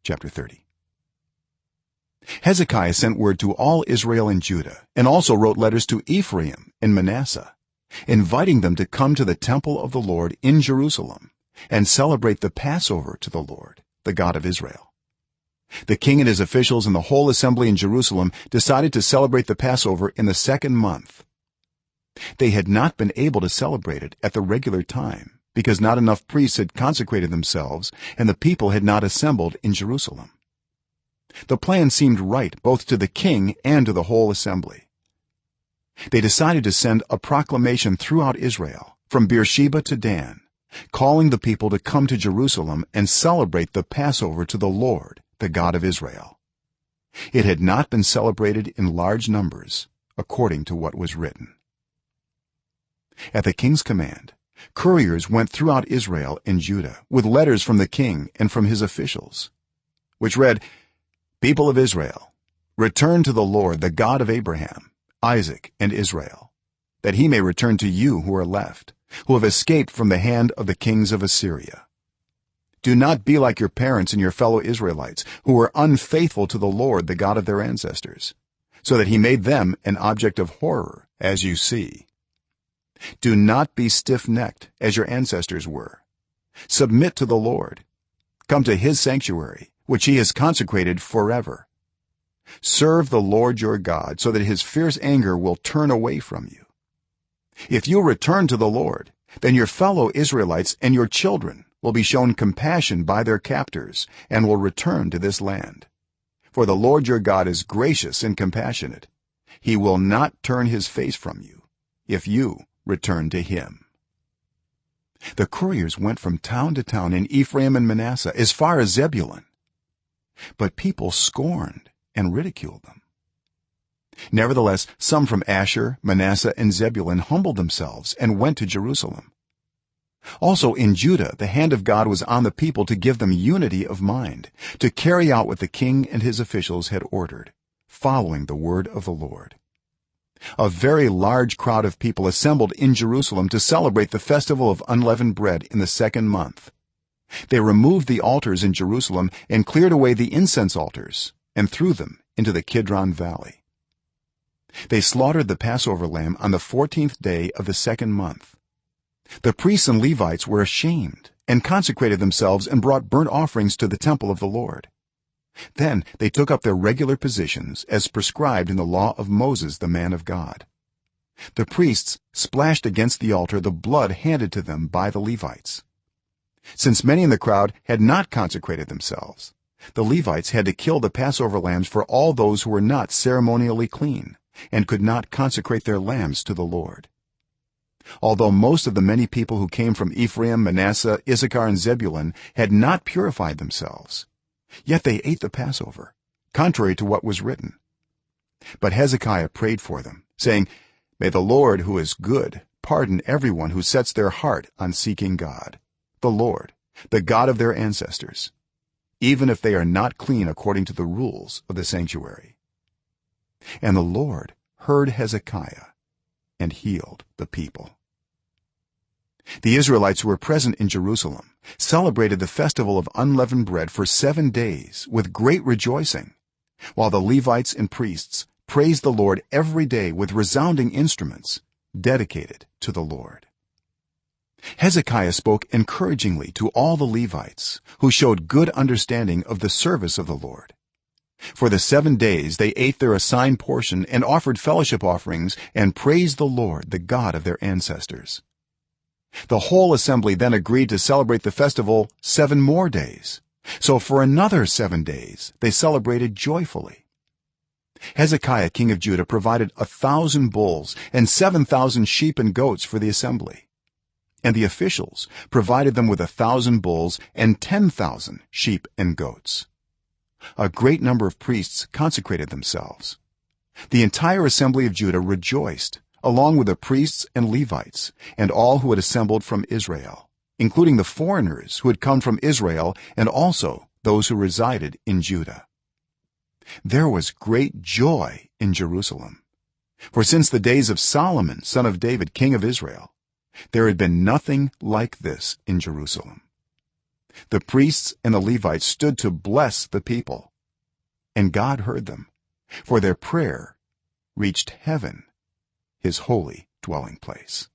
chapter 30. Hezekiah sent word to all Israel and Judah and also wrote letters to Ephraim and Manasseh inviting them to come to the temple of the Lord in Jerusalem and celebrate the Passover to the Lord the God of Israel. The king and his officials and the whole assembly in Jerusalem decided to celebrate the Passover in the second month. They had not been able to celebrate it at the regular time because not enough priests had consecrated themselves and the people had not assembled in Jerusalem. The plan seemed right both to the king and to the whole assembly. They decided to send a proclamation throughout Israel from Beersheba to Dan, calling the people to come to Jerusalem and celebrate the Passover to the Lord the God of Israel. It had not been celebrated in large numbers according to what was written. At the king's command, couriers went throughout Israel and Judah with letters from the king and from his officials which read, "People of Israel, return to the Lord the God of Abraham, Isaac, and Israel, that he may return to you who are left, who have escaped from the hand of the kings of Assyria. Do not be like your parents and your fellow Israelites who were unfaithful to the Lord the God of their ancestors, so that he made them an object of horror, as you see. Do not be stiff-necked as your ancestors were. Submit to the Lord. Come to his sanctuary, which he has consecrated forever. Serve the Lord your God so that his fierce anger will turn away from you. If you return to the Lord, then your fellow Israelites and your children will be shown compassion by their captors and will return to this land. For the Lord your God is gracious and compassionate. He will not turn his face from you if you return to him." The couriers went from town to town in Ephraim and Manasseh as far as Zebulun, but people scorned and ridiculed them. Nevertheless, some from Asher, Manasseh, and Zebulun humbled themselves and went to Jerusalem. Also in Judah the hand of God was on the people to give them unity of mind, to carry out what the king and his officials had ordered, following the word of the Lord. A very large crowd of people assembled in Jerusalem to celebrate the festival of unleavened bread in the second month. They removed the altars in Jerusalem and cleared away the incense altars and threw them into the Kidron valley. They slaughtered the Passover lamb on the 14th day of the second month. The priests and Levites were ashamed and consecrated themselves and brought burnt offerings to the temple of the Lord. Then they took up their regular positions as prescribed in the law of Moses the man of God. The priests splashed against the altar the blood handed to them by the Levites. Since many in the crowd had not consecrated themselves, the Levites had to kill the Passover lambs for all those who were not ceremonially clean and could not consecrate their lambs to the Lord. Although most of the many people who came from Ephraim, Manasseh, Issachar, and Zebulun had not purified themselves, yet they ate the Passover, contrary to what was written. But Hezekiah prayed for them, saying, "May the Lord, who is good, pardon everyone who sets their heart on seeking God, the Lord, the God of their ancestors, even if they are not clean according to the rules of the sanctuary." And the Lord heard Hezekiah and healed the people. The Israelites who were present in Jerusalem celebrated the festival of unleavened bread for 7 days with great rejoicing, while the Levites and priests praised the Lord every day with resounding instruments dedicated to the Lord. Hezekiah spoke encouragingly to all the Levites, who showed good understanding of the service of the Lord. For the 7 days they ate their assigned portion and offered fellowship offerings and praised the Lord the God of their ancestors. The whole assembly then agreed to celebrate the festival 7 more days, so for another 7 days they celebrated joyfully. Hezekiah king of Judah provided 1,000 bulls and 7,000 sheep and goats for the assembly, and the officials provided them with 1,000 bulls and 10,000 sheep and goats. A great number of priests consecrated themselves. The entire assembly of Judah rejoiced, along with the priests and Levites and all who had assembled from Israel, including the foreigners who had come from Israel and also those who resided in Judah. There was great joy in Jerusalem, for since the days of Solomon son of David king of Israel there had been nothing like this in Jerusalem. the priests and the levites stood to bless the people, and god heard them, for their prayer reached heaven, his holy dwelling place.